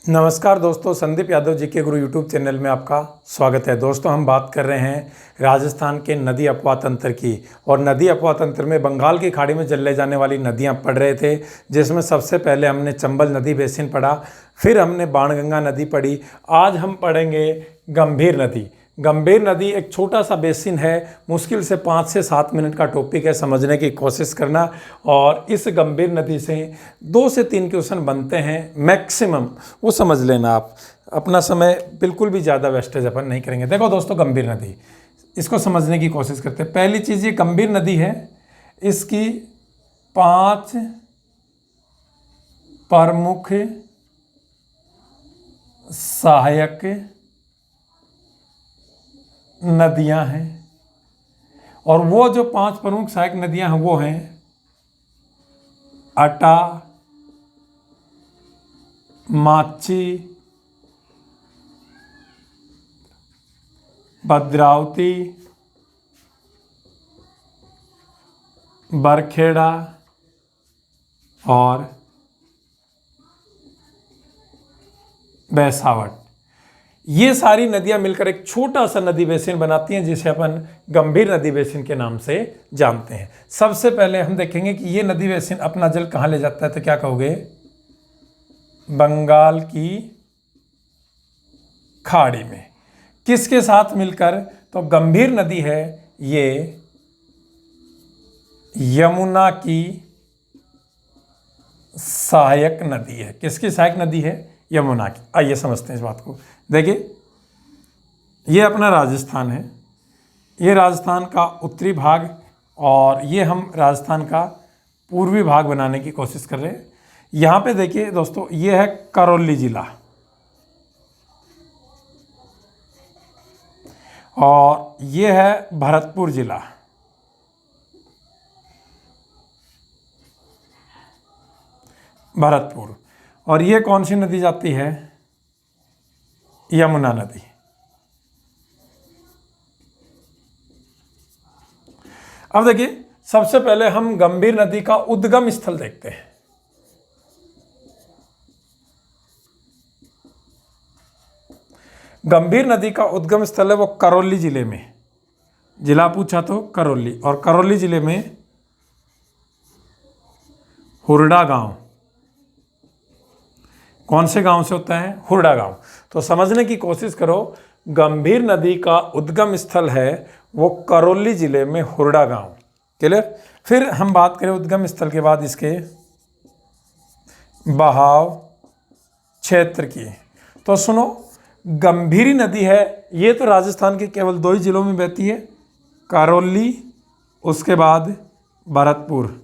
नमस्कार दोस्तों, संदीप यादव जी के गुरु यूट्यूब चैनल में आपका स्वागत है। दोस्तों, हम बात कर रहे हैं राजस्थान के नदी अपवाह तंत्र की। और नदी अपवाह तंत्र में बंगाल की खाड़ी में जलने जाने वाली नदियां पढ़ रहे थे, जिसमें सबसे पहले हमने चंबल नदी बेसिन पढ़ा, फिर हमने बाणगंगा नदी पढ़ी। आज हम पढ़ेंगे गंभीर नदी। गंभीर नदी एक छोटा सा बेसिन है, मुश्किल से 5 से 7 मिनट का टॉपिक है, समझने की कोशिश करना। और इस गंभीर नदी से 2 से 3 क्वेश्चन बनते हैं मैक्सिमम, वो समझ लेना आप। अपना समय बिल्कुल भी ज़्यादा वेस्टेज अपन नहीं करेंगे। देखो दोस्तों, गंभीर नदी, इसको समझने की कोशिश करते हैं। पहली चीज़, ये गंभीर नदी है, इसकी 5 प्रमुख सहायक नदियां हैं। और वो जो 5 प्रमुख सहायक नदियां हैं वो हैं अटा, माची, भद्रावती, बरखेड़ा और बेसावट। ये सारी नदियां मिलकर एक छोटा सा नदी बेसिन बनाती हैं, जिसे अपन गंभीर नदी बेसिन के नाम से जानते हैं। सबसे पहले हम देखेंगे कि ये नदी बेसिन अपना जल कहाँ ले जाता है, तो क्या कहोगे? बंगाल की खाड़ी में। किसके साथ मिलकर? तो गंभीर नदी है ये यमुना की सहायक नदी है। किसकी सहायक नदी है? यमुना की। आइए समझते हैं इस बात को। देखिए, ये अपना राजस्थान है, ये राजस्थान का उत्तरी भाग, और ये हम राजस्थान का पूर्वी भाग बनाने की कोशिश कर रहे हैं। यहाँ पे देखिए दोस्तों, ये है करौली जिला, और ये है भरतपुर जिला, भरतपुर। और ये कौन सी नदी जाती है? यमुना नदी। अब देखिए, सबसे पहले हम गंभीर नदी का उद्गम स्थल देखते हैं। गंभीर नदी का उद्गम स्थल है वो करौली जिले में। जिला पूछा तो करौली, और करौली जिले में हुरडा गांव। कौन से गांव से होता है? हुरडा गांव। तो समझने की कोशिश करो, गंभीर नदी का उद्गम स्थल है वो करौली जिले में हुरडा गांव। क्लियर? फिर हम बात करें उद्गम स्थल के बाद इसके बहाव क्षेत्र की। तो सुनो, गंभीरी नदी है, ये तो राजस्थान के केवल 2 ही जिलों में बहती है, करौली, उसके बाद भरतपुर,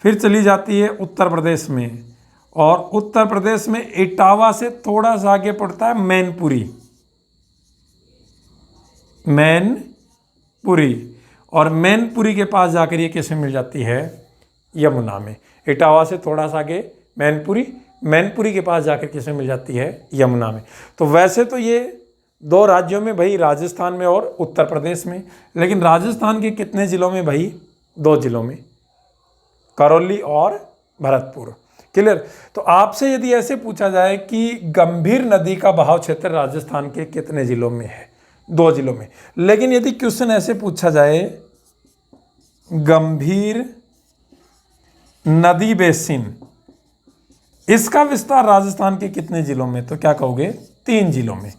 फिर चली जाती है उत्तर प्रदेश में। और उत्तर प्रदेश में इटावा से थोड़ा सा आगे पड़ता है मैनपुरी, मैनपुरी। और मैनपुरी के पास जाकर ये कैसे मिल जाती है? यमुना में। इटावा से थोड़ा सा आगे मैनपुरी, मैनपुरी के पास जाकर कैसे मिल जाती है? यमुना में। तो वैसे तो ये 2 राज्यों में भाई, राजस्थान में और उत्तर प्रदेश में, लेकिन राजस्थान के कितने जिलों में भाई? 2 जिलों में, करौली और भरतपुर। क्लियर? तो आपसे यदि ऐसे पूछा जाए कि गंभीर नदी का बहाव क्षेत्र राजस्थान के कितने जिलों में है? 2 जिलों में। लेकिन यदि क्वेश्चन ऐसे पूछा जाए, गंभीर नदी बेसिन, इसका विस्तार राजस्थान के कितने जिलों में? तो क्या कहोगे? 3 जिलों में।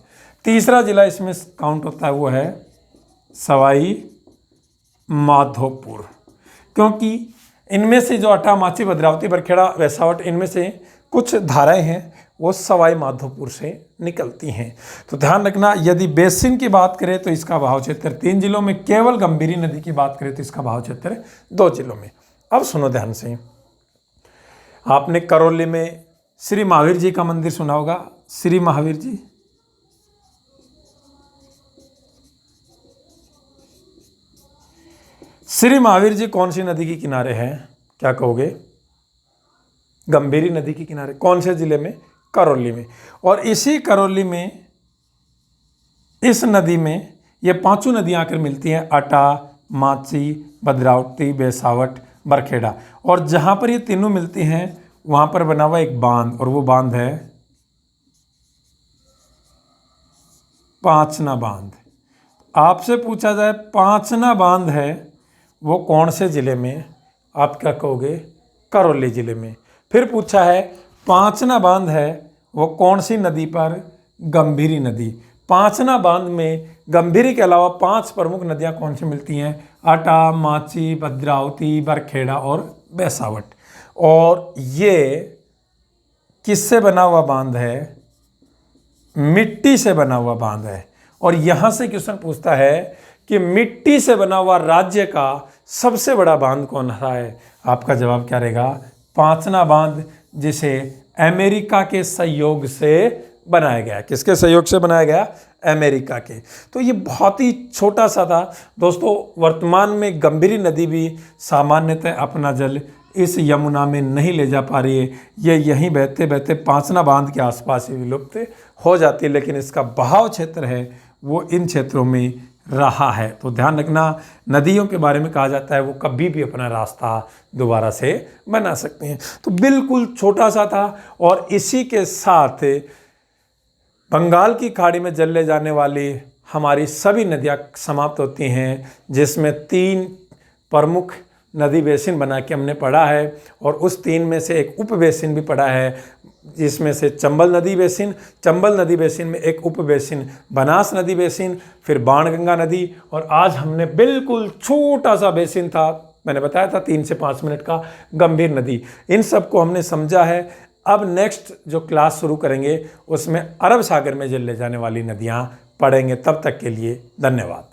तीसरा जिला इसमें काउंट होता है वो है सवाई माधोपुर, क्योंकि इनमें से जो अटा, माची, भद्रावती, बरखेड़ा, बेसावट, इनमें से कुछ धाराएं हैं वो सवाई माधोपुर से निकलती हैं। तो ध्यान रखना, यदि बेसिन की बात करें तो इसका बहाव क्षेत्र 3 जिलों में, केवल गंभीरी नदी की बात करें तो इसका बहाव क्षेत्र 2 जिलों में। अब सुनो ध्यान से, आपने करौली में श्री महावीर जी का मंदिर सुना होगा। श्री महावीर जी, श्री महावीर जी कौन सी नदी के किनारे हैं? क्या कहोगे? गंभीरी नदी के किनारे। कौन से जिले में? करौली में। और इसी करौली में, इस नदी में ये 5 नदियां आकर मिलती हैं, अटा, माची, भद्रावती, बेसावट, बरखेड़ा। और जहाँ पर ये तीनों मिलती हैं वहाँ पर बना हुआ एक बांध, और वो बांध है पांचना बांध। आपसे पूछा जाए पांचना बांध है वो कौन से ज़िले में, आप क्या कहोगे? करौली ज़िले में। फिर पूछा है पांचना बांध है वो कौन सी नदी पर? गंभीरी नदी। पांचना बांध में गंभीरी के अलावा 5 प्रमुख नदियां कौन सी मिलती हैं? आटा, माची, भद्रावती, बरखेड़ा और बेसावट। और ये किससे बना हुआ बांध है? मिट्टी से बना हुआ बांध है। और यहाँ से क्वेश्चन पूछता है कि मिट्टी से बना हुआ राज्य का सबसे बड़ा बांध कौन सा है? आपका जवाब क्या रहेगा? पांचना बांध, जिसे अमेरिका के सहयोग से बनाया गया। किसके सहयोग से बनाया गया? अमेरिका के। तो ये बहुत ही छोटा सा था दोस्तों। वर्तमान में गंभीरी नदी भी सामान्यतः अपना जल इस यमुना में नहीं ले जा पा रही है। ये यहीं बहते बहते पांचना बांध के आसपास ही विलुप्त हो जाती है, लेकिन इसका बहाव क्षेत्र है वो इन क्षेत्रों में रहा है। तो ध्यान रखना, नदियों के बारे में कहा जाता है वो कभी भी अपना रास्ता दोबारा से बना सकते हैं। तो बिल्कुल छोटा सा था। और इसी के साथ बंगाल की खाड़ी में जल ले जाने वाली हमारी सभी नदियाँ समाप्त होती हैं, जिसमें 3 प्रमुख नदी बेसिन बना के हमने पढ़ा है। और उस 3 में से एक उप बेसिन भी पढ़ा है, जिसमें से चंबल नदी बेसिन में एक उप बेसिन बनास नदी बेसिन, फिर बाणगंगा नदी, और आज हमने बिल्कुल छोटा सा बेसिन था, मैंने बताया था 3 से 5 मिनट का, गंभीर नदी। इन सब को हमने समझा है। अब नेक्स्ट जो क्लास शुरू करेंगे उसमें अरब सागर में जल ले जाने वाली नदियाँ पढ़ेंगे। तब तक के लिए धन्यवाद।